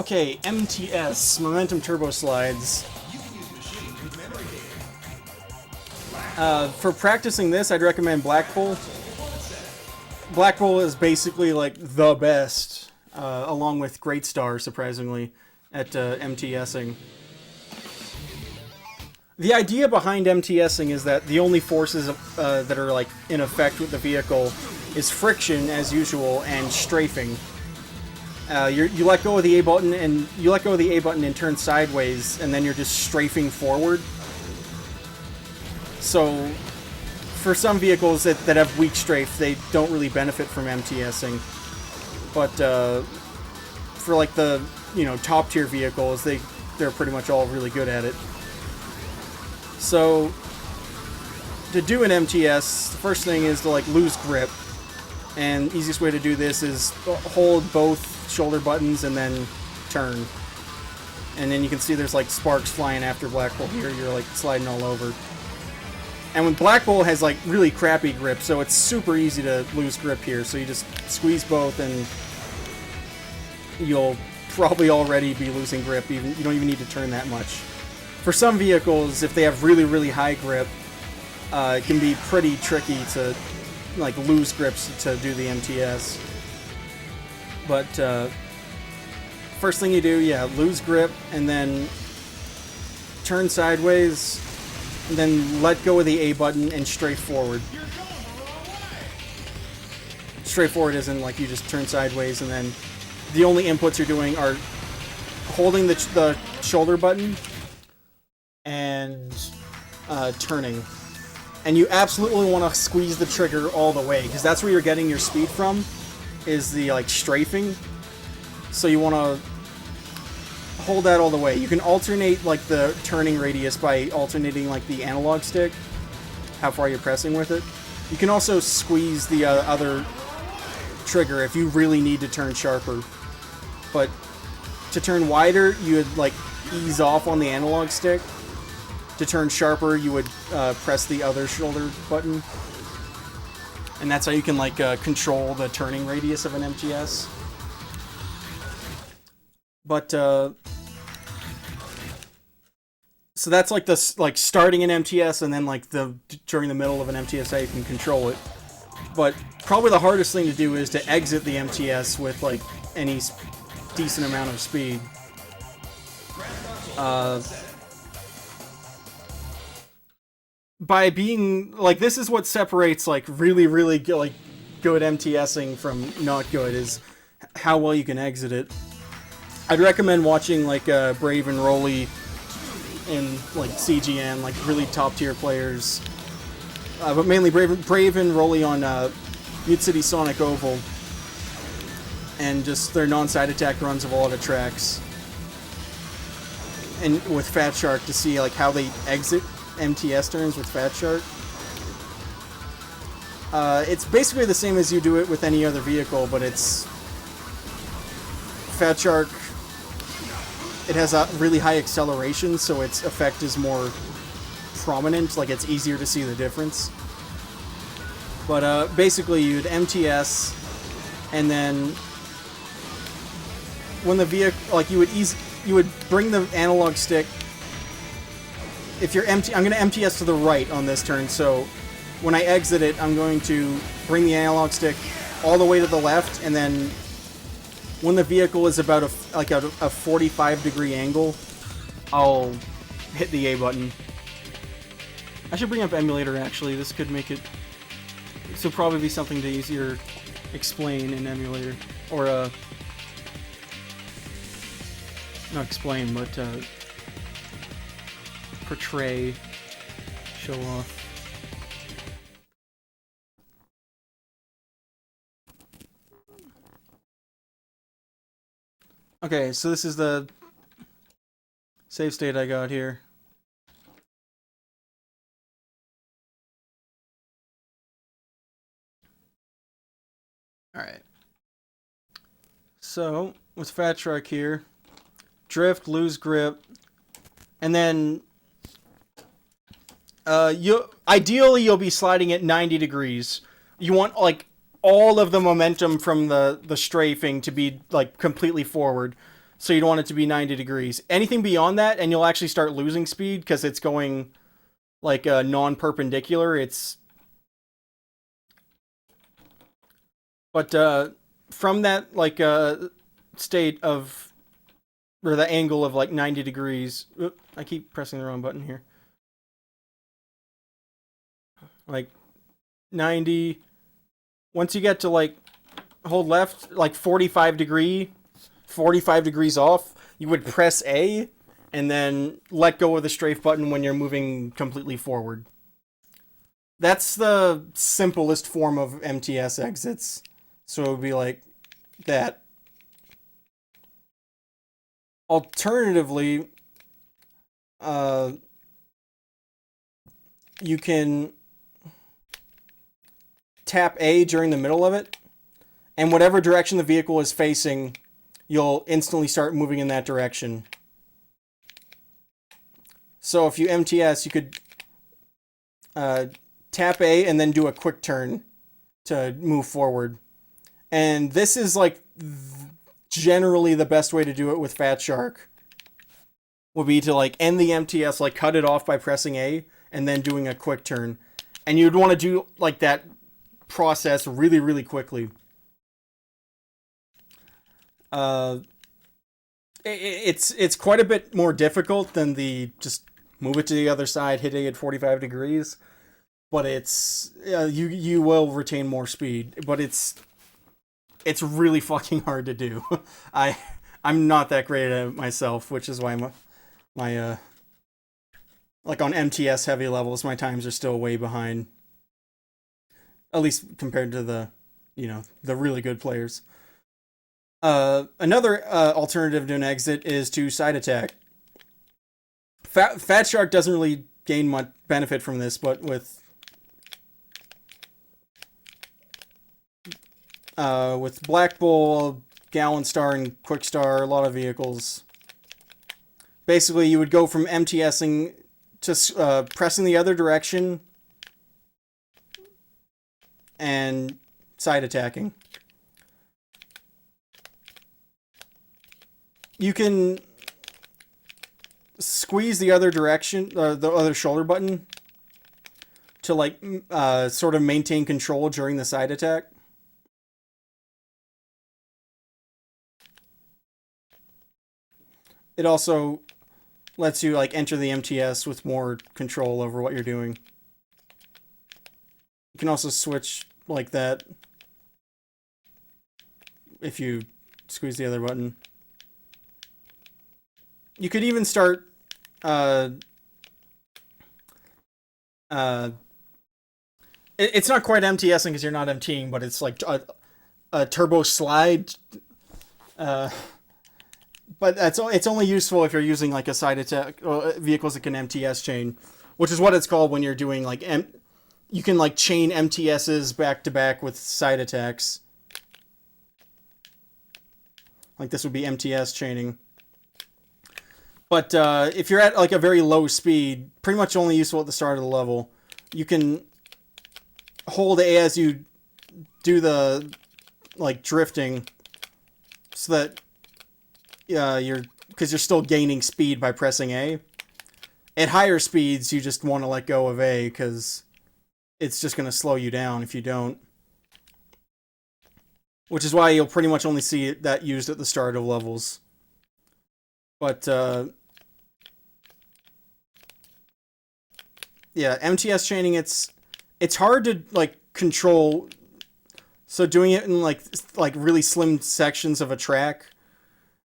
Okay, MTS, Momentum Turbo Slides. For practicing this, I'd recommend Blackpool. Blackpool is basically like the best, along with Great Star, surprisingly, at MTSing. The idea behind MTSing is that the only forces that are like in effect with the vehicle is friction, as usual, and strafing. You let go of the A button and turn sideways, and then you're just strafing forward. So, for some vehicles that have weak strafe, they don't really benefit from MTSing. But for like the top tier vehicles, they're pretty much all really good at it. So, to do an MTS, the first thing is to like lose grip, and easiest way to do this is hold both shoulder buttons and then turn. And then you can see there's like sparks flying after Blackpool here. You're like sliding all over. And when Blackpool has like really crappy grip, so it's super easy to lose grip here. So you just squeeze both and you'll probably already be losing grip. You don't even need to turn that much. For some vehicles, if they have really, really high grip, it can be pretty tricky to like lose grips to do the MTS. But first thing you do, lose grip and then turn sideways. And then let go of the A button and strafe forward. Straight forward isn't like you just turn sideways and then the only inputs you're doing are holding the shoulder button and turning. And you absolutely want to squeeze the trigger all the way because that's where you're getting your speed from, is the like strafing. So you want to hold that all the way. You can alternate like the turning radius by alternating like the analog stick, how far you're pressing with it. You can also squeeze the other trigger if you really need to turn sharper. But to turn wider, you would like ease off on the analog stick. To turn sharper, you would press the other shoulder button. And that's how you can like control the turning radius of an MTS. But so that's like the starting an MTS, and then like during the middle of an MTS, how you can control it. But probably the hardest thing to do is to exit the MTS with like any decent amount of speed. By being like, this is what separates like really good MTSing from not good, is how well you can exit it. I'd recommend watching like Brave and Rolly in like CGN, like really top tier players, but mainly Brave and Rolly on Mute City Sonic Oval, and just their non-side attack runs of a lot of tracks, and with Fat Shark to see like how they exit MTS turns with Fat Shark. It's basically the same as you do it with any other vehicle, but it's Fat Shark. It has a really high acceleration, so its effect is more prominent, like it's easier to see the difference. But basically you'd MTS, and then when the vehicle, like you would bring the analog stick. If you're I'm going to MTS to the right on this turn, so when I exit it, I'm going to bring the analog stick all the way to the left, and then when the vehicle is about a 45-degree angle, I'll hit the A button. I should bring up emulator, actually. This could make it... This will probably be something to easier explain in emulator. Or, not explain, but, portray, show off. Okay, so this is the save state I got here. Alright. So, with Fat Shark here, drift, lose grip, and then ideally you'll be sliding at 90 degrees. You want like all of the momentum from the strafing to be like completely forward. So you don't want it to be 90 degrees. Anything beyond that, and you'll actually start losing speed because it's going like non-perpendicular. But from that like state of, or the angle of like 90 degrees. I keep pressing the wrong button here. Like 90. Once you get to like hold left, like 45 degrees off, you would press A and then let go of the strafe button when you're moving completely forward. That's the simplest form of MTS exits. So it would be like that. Alternatively, you can tap A during the middle of it, and whatever direction the vehicle is facing, you'll instantly start moving in that direction. So if you MTS, you could tap A and then do a quick turn to move forward. And this is like generally the best way to do it with Fat Shark. Would be to like end the MTS, like cut it off by pressing A and then doing a quick turn. And you'd want to do like that process really, really quickly. It's quite a bit more difficult than the just move it to the other side, hitting at 45 degrees. But it's you will retain more speed, but it's really fucking hard to do. I'm not that great at it myself, which is why my like on MTS heavy levels, my times are still way behind. At least compared to the really good players. Another alternative to an exit is to side attack. Fat Shark doesn't really gain much benefit from this, but with Black Bull, Gallon Star, and Quick Star, a lot of vehicles. Basically, you would go from MTSing to pressing the other direction and side attacking. You can squeeze the other direction, the other shoulder button, to like sort of maintain control during the side attack. It also lets you like enter the MTS with more control over what you're doing. You can also switch like that if you squeeze the other button. You could even start it's not quite MTSing because you're not MTing, but it's like a turbo slide. But it's only useful if you're using like a side attack vehicles that can MTS chain, which is what it's called when you're doing like you can like chain MTSs back to back with side attacks. Like this would be MTS chaining. But if you're at like a very low speed, pretty much only useful at the start of the level, you can hold A as you do the like drifting, so that because you're still gaining speed by pressing A. At higher speeds, you just want to let go of A because it's just going to slow you down if you don't. Which is why you'll pretty much only see that used at the start of levels. But yeah, MTS chaining, it's hard to like control. So doing it in like really slim sections of a track,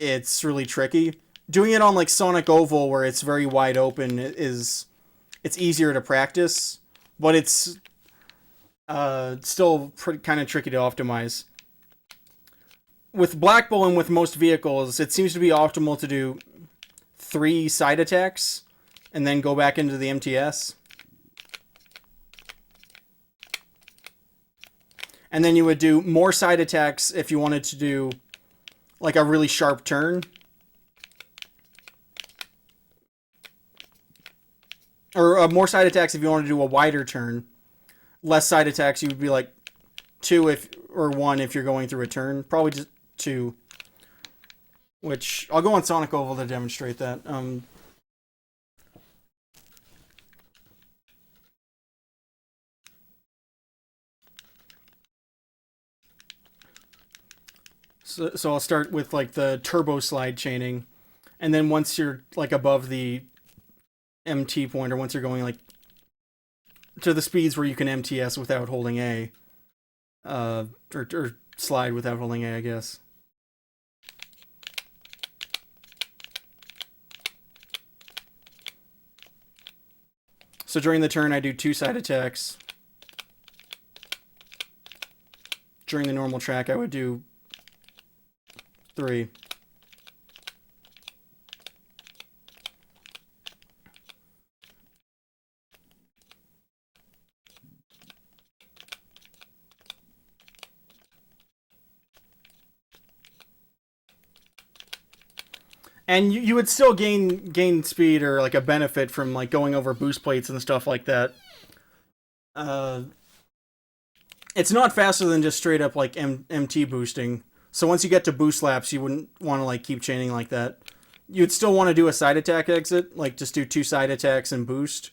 it's really tricky. Doing it on like Sonic Oval, where it's very wide open, it's easier to practice, but it's still kind of tricky to optimize. With Black Bull and with most vehicles, it seems to be optimal to do 3 side attacks and then go back into the MTS. And then you would do more side attacks if you wanted to do like a really sharp turn. Or more side attacks if you want to do a wider turn. Less side attacks, you would be like 2 or 1 if you're going through a turn. Probably just 2. which I'll go on Sonic Oval to demonstrate that. So I'll start with like the turbo slide chaining, and then once you're like above the MT point, or once you're going like to the speeds where you can MTS without holding A, or slide without holding A, I guess. So during the turn, I do 2 side attacks. During the normal track, I would do 3. And you would still gain speed or like a benefit from like going over boost plates and stuff like that. It's not faster than just straight up like MT boosting. So once you get to boost laps, you wouldn't want to like keep chaining like that. You'd still want to do a side attack exit, like just do 2 side attacks and boost.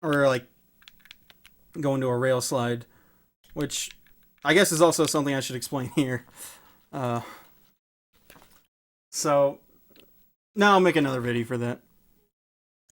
Or like go into a rail slide, which I guess is also something I should explain here. So now I'll make another video for that.